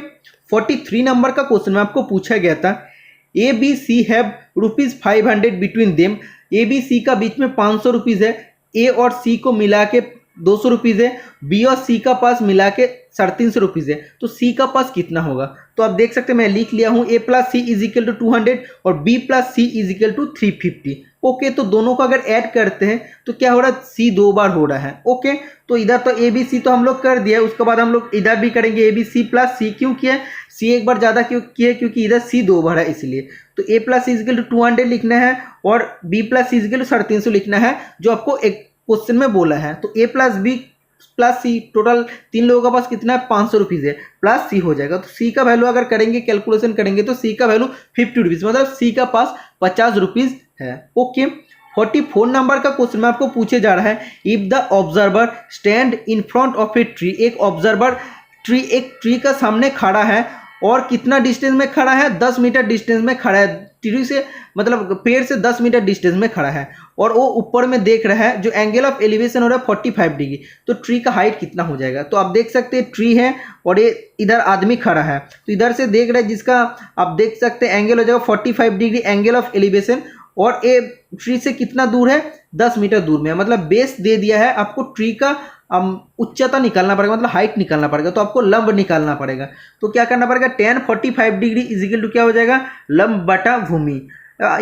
43 number का क्वेश्चन में आपको पूछा गया था A B C have ₹500 between them. A B C का बीच में 500 रुपीज़ है, ए और सी को मिला के 200 रुपीज़ है, बी और सी का पास मिला के 350 रुपीज़ है। तो सी का पास कितना होगा, तो आप देख सकते हैं मैं लिख लिया हूँ a + c = 200 और b + c = 350। ओके, तो दोनों को अगर ऐड करते हैं तो क्या हो रहा है, c 2 बार हो रहा है। ओके, तो इधर तो ए बी सी तो हम लोग कर दिया, उसके बाद हम लोग इधर भी करेंगे ए बी सी + c। क्यों किया, c एक बार ज़्यादा क्यों किया, क्योंकि इधर c 2 बार है इसलिए। तो a + c = 200 लिखना है और b + c = 350 लिखना है, जो आपको एक क्वेश्चन में बोला है। तो a + b + c टोटल 3 लोगों के पास कितना है, 500 रुपीज़ है, प्लस c हो जाएगा। तो c का वैल्यू अगर करेंगे, कैलकुलेशन करेंगे तो c का वैल्यू 50 रुपीज़, मतलब c का पास 50 रुपीज़ है। ओके, 44 नंबर का क्वेश्चन में आपको पूछे जा रहा है if the observer stand in front of a tree. एक ऑब्जर्वर एक ट्री का सामने खड़ा है और कितना डिस्टेंस में खड़ा है, 10 मीटर डिस्टेंस में खड़ा है, ट्री से मतलब पेड़ से 10 मीटर डिस्टेंस में खड़ा है और वो ऊपर में देख रहा है, जो एंगल ऑफ एलिवेशन हो रहा है 45 डिग्री। तो ट्री का हाइट कितना हो जाएगा, तो आप देख सकते हैं ट्री है और ये इधर आदमी खड़ा है, तो इधर से देख रहे हैं, जिसका आप देख सकते हैं एंगल हो जाएगा 45 डिग्री एंगल ऑफ एलिवेशन, और ये ट्री से कितना दूर है, 10 मीटर दूर में है। मतलब बेस दे दिया है, आपको ट्री का उच्चता निकालना पड़ेगा, मतलब हाइट निकालना पड़ेगा, तो आपको लंब निकालना पड़ेगा। तो क्या करना पड़ेगा, tan 45 डिग्री = क्या हो जाएगा, लंब बटा भूमि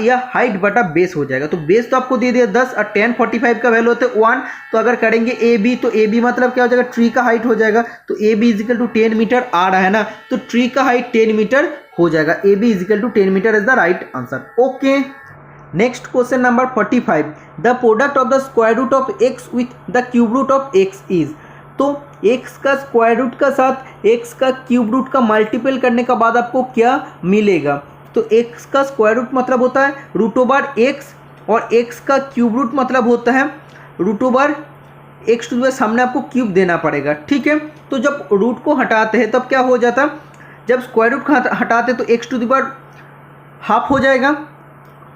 या हाइट बटा बेस हो जाएगा। तो बेस तो आपको दे दिया 10 और tan 45 का वैल्यू होता है 1। तो अगर करेंगे ए बी, तो ए बी मतलब क्या हो जाएगा, ट्री का हाइट हो जाएगा। तो ए बी = 10 मीटर आ रहा है ना, तो ट्री का हाइट 10 मीटर हो जाएगा। A B = 10 metre is the right answer. Okay, next question number 45, the product of the square root of x with the cube root of x is. तो x का square root का साथ x का cube root का multiple करने के बाद आपको क्या मिलेगा, तो x का स्क्वायर रूट मतलब होता है √x और x का क्यूब रूट मतलब होता है √x⁴ सामने आपको क्यूब देना पड़ेगा, ठीक है। तो जब रूट को हटाते हैं तब क्या हो जाता, जब स्क्वायर रूट हटाते तो x⁴ हाफ हो जाएगा,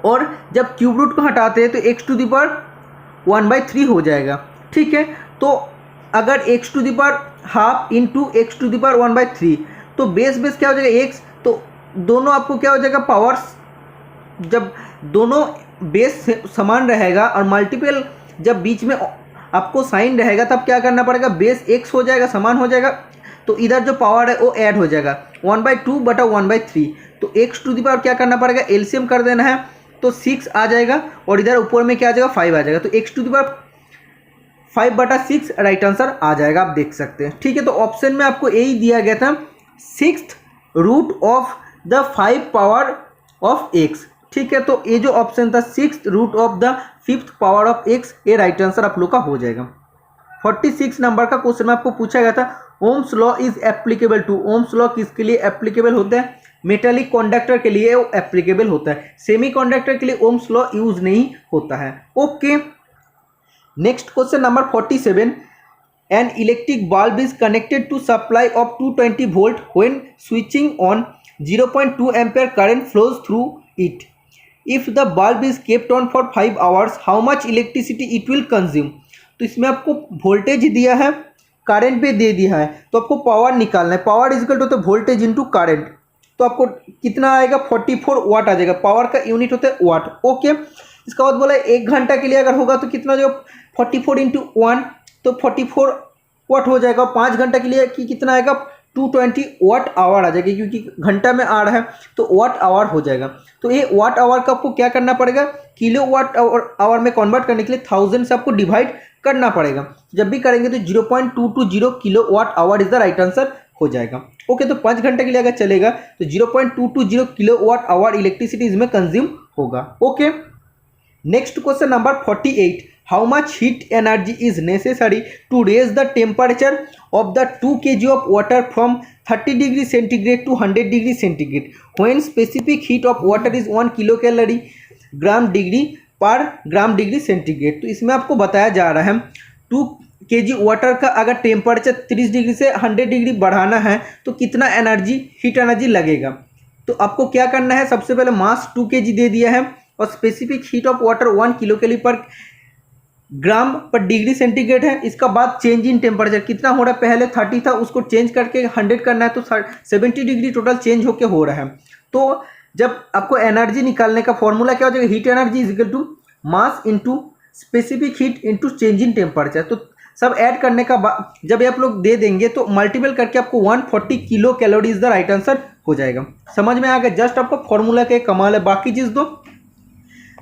और जब क्यूब रूट को हटाते हैं तो x⁴ 1/3 हो जाएगा, ठीक है। तो अगर x⁴ हाफ इंटू x⁴ 1/3, तो बेस क्या हो जाएगा x, तो दोनों आपको क्या हो जाएगा पावर्स, जब दोनों बेस समान रहेगा और मल्टीपल जब बीच में आपको साइन रहेगा तब क्या करना पड़ेगा, बेस x हो जाएगा, समान हो जाएगा। तो इधर जो पावर है वो ऐड हो जाएगा 1/2 बटा 1/3। तो x टू दी पावर क्या करना पड़ेगा, एलसीएम कर देना है, तो 6 आ जाएगा और इधर ऊपर में क्या आ जाएगा 5 आ जाएगा। तो x to the power 5/6 right answer आ जाएगा, आप देख सकते हैं। ठीक है, तो ऑप्शन में आपको यही दिया गया था 6th root of the 5 power of x। ठीक है, तो ये जो ऑप्शन था 6th root of the 5th power of x, ये राइट आंसर आप लोग का हो जाएगा। 46 नंबर का क्वेश्चन में आपको पूछा गया था Ohm's law is applicable to. Ohm's law किसके लिए एप्लीकेबल होता है, मेटालिक कंडक्टर के लिए वो एप्लीकेबल होता है, सेमी कंडक्टर के लिए ओम्स लॉ यूज नहीं होता है। Okay, next question number 47, an electric bulb is connected to supply of 220 volt when switching on 0.2 ampere current flows through it. If the bulb is kept on for 5 hours how much electricity it will consume. तो इसमें आपको voltage दिया है, current भी दे दिया है, तो आपको पावर निकालना है। Power is equal to voltage into current, तो आपको कितना आएगा 44 वाट आ जाएगा। पावर का यूनिट होता है वाट। ओके, इसका बाद बोला 1 घंटा के लिए अगर होगा तो कितना जो 44 इंटू 1 तो 44 वाट हो जाएगा। 5 घंटा के लिए कि कितना आएगा 220 वाट आवर आ जाएगा, क्योंकि घंटा में आ रहा है तो वाट आवर हो जाएगा। तो ये वाट आवर का आपको क्या करना पड़ेगा, किलो वाट आवर में कन्वर्ट करने के लिए 1000 से आपको डिवाइड करना पड़ेगा। जब भी करेंगे तो 0.220 kilowatt hour is the right answer हो जाएगा। ओके, तो 5 घंटे के लिए अगर चलेगा तो 0.220 किलो वाट आवर इलेक्ट्रिसिटी इसमें कंज्यूम होगा। Okay, next question number 48, how much heat energy is necessary to raise the temperature of the 2 kg of water from 30 degree centigrade to 100 degree centigrade when specific heat of water is 1 kilo calorie gram degree per gram degree centigrade. तो इसमें आपको बताया जा रहा है 2 kg water का अगर temperature 30 degree से 100 डिग्री बढ़ाना है तो कितना एनर्जी, हीट एनर्जी लगेगा। तो आपको क्या करना है, सबसे पहले मास 2 kg दे दिया है और specific heat of water 1 kilo calorie पर ग्राम पर डिग्री सेंटीग्रेड है। इसका बाद चेंज इन टेम्परेचर कितना हो रहा है, पहले 30 था उसको चेंज करके 100 करना है, तो 70 डिग्री टोटल चेंज होके हो रहा है। तो जब आपको एनर्जी निकालने का फॉर्मूला क्या हो जाएगा, heat energy is equal to mass into specific heat into change in temperature. तो सब ऐड करने का बाद जब आप लोग दे देंगे तो मल्टीपल करके आपको 140 kilo calorie is the right answer हो जाएगा। समझ में आ गया, जस्ट आपको फॉर्मूला के कमाल है, बाकी चीज़ तो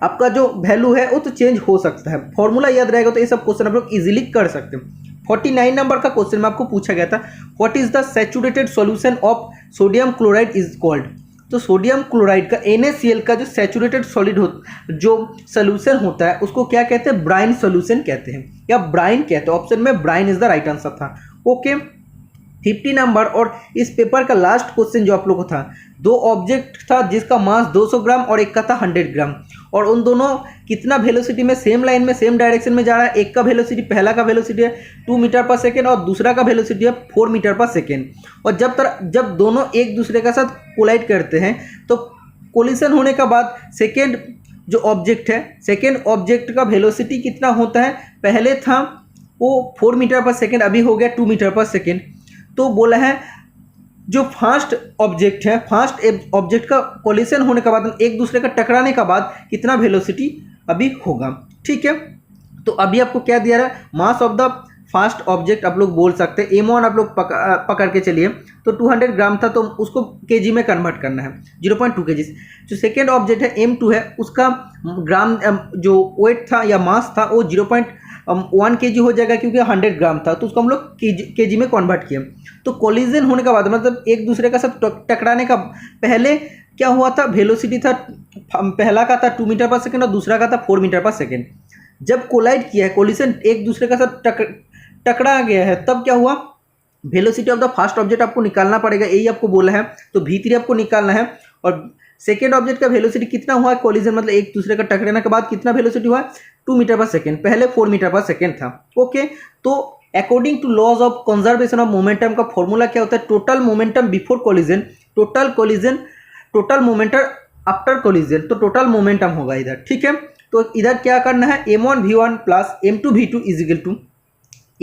आपका जो वैल्यू है वो तो चेंज हो सकता है, फॉर्मूला याद रहेगा तो ये सब क्वेश्चन आप लोग इजीली कर सकते हैं। 49 नंबर का क्वेश्चन में आपको पूछा गया था what is the saturated solution of sodium chloride is called. तो सोडियम क्लोराइड का NaCl का जो सैचुरेटेड सॉलिड जो सोल्यूशन होता है उसको क्या कहते हैं, ब्राइन सॉल्यूशन कहते हैं या ब्राइन कहते हैं। ऑप्शन में brine is the right answer था। ओके, 50 नंबर और इस पेपर का लास्ट क्वेश्चन जो आप लोगों को था, 2 ऑब्जेक्ट था जिसका मास 200 ग्राम और एक का था 100 ग्राम, और उन दोनों कितना वेलोसिटी में सेम लाइन में सेम डायरेक्शन में जा रहा है। एक का वेलोसिटी, पहला का वेलोसिटी है 2 मीटर पर सेकेंड और दूसरा का वेलोसिटी है 4 मीटर पर सेकेंड। और जब दोनों एक दूसरे के साथ कोलाइड करते हैं तो कोलिशन होने के बाद सेकेंड जो ऑब्जेक्ट है, सेकेंड ऑब्जेक्ट का वेलोसिटी कितना होता है, पहले था वो 4 मीटर पर सेकेंड, अभी हो गया 2 मीटर पर सेकेंड। तो बोला है जो फास्ट ऑब्जेक्ट है, फास्ट ऑब्जेक्ट का कोलिशन होने के बाद एक दूसरे का टकराने के बाद कितना वेलोसिटी अभी होगा। ठीक है, तो अभी आपको क्या दिया रहा है, mass of the fast object आप लोग बोल सकते हैं, m1 आप लोग पकड़ के चलिए, तो 200 ग्राम था तो उसको kg में कन्वर्ट करना है 0.2 kg। जो सेकेंड ऑब्जेक्ट है m2 है, उसका ग्राम जो वेट था या मास था वो 0.1 kg हो जाएगा, क्योंकि 100 ग्राम था तो उसको हम लोग kg में कन्वर्ट किए। तो कोलिजन होने के बाद मतलब एक दूसरे का साथ टकराने का पहले क्या हुआ था, वेलोसिटी था, पहला का था 2 मीटर पर सेकेंड और दूसरा का था 4 मीटर पर सेकेंड। जब कोलाइड किया है, कोलिजन एक दूसरे का साथ टकरा गया है, तब क्या हुआ, velocity of the fast object आपको निकालना पड़ेगा, यही आपको बोला है। तो v3 आपको निकालना है और सेकेंड ऑब्जेक्ट का वेलोसिटी कितना हुआ है, कोलिजन मतलब एक दूसरे का टकराने के बाद कितना वेलोसिटी हुआ है 2 मीटर पर सेकेंड, पहले 4 मीटर पर सेकेंड था। ओके, तो according to laws of conservation of momentum का फॉर्मूला क्या होता है, total momentum before collision, total momentum after collision, तो टोटल मोमेंटम होगा इधर। ठीक है, तो इधर क्या करना है, m1v1 plus m2v2 is equal to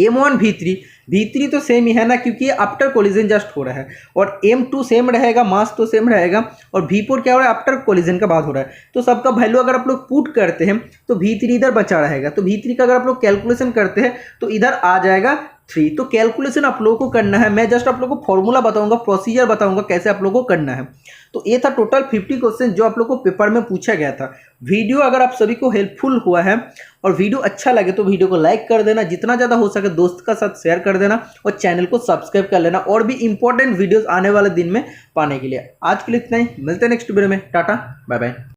m1v3 तो सेम ही है ना, क्योंकि ये आफ्टर कोलिजन जस्ट हो रहा है, और m2 सेम रहेगा, मास तो सेम रहेगा, और v4 क्या हो रहा है, आफ्टर कोलिजन का बाद हो रहा है। तो सबका वैल्यू अगर आप लोग पुट करते हैं तो v3 इधर बचा रहेगा, तो v3 का अगर आप लोग कैलकुलेशन करते हैं तो इधर आ जाएगा 3। तो कैलकुलेशन आप लोगों को करना है, मैं जस्ट आप लोगों को फॉर्मूला बताऊंगा, प्रोसीजर बताऊंगा कैसे आप लोगों को करना है। तो ये था टोटल 50 क्वेश्चन जो आप लोगों को पेपर में पूछा गया था। वीडियो अगर आप सभी को हेल्पफुल हुआ है और वीडियो अच्छा लगे तो वीडियो को लाइक कर देना, जितना ज़्यादा हो सके दोस्त का साथ शेयर कर देना और चैनल को सब्सक्राइब कर लेना और भी इंपॉर्टेंट वीडियोस आने वाले दिन में पाने के लिए। आज के लिए इतना ही, मिलते हैं नेक्स्ट वीडियो में। Tata bye bye.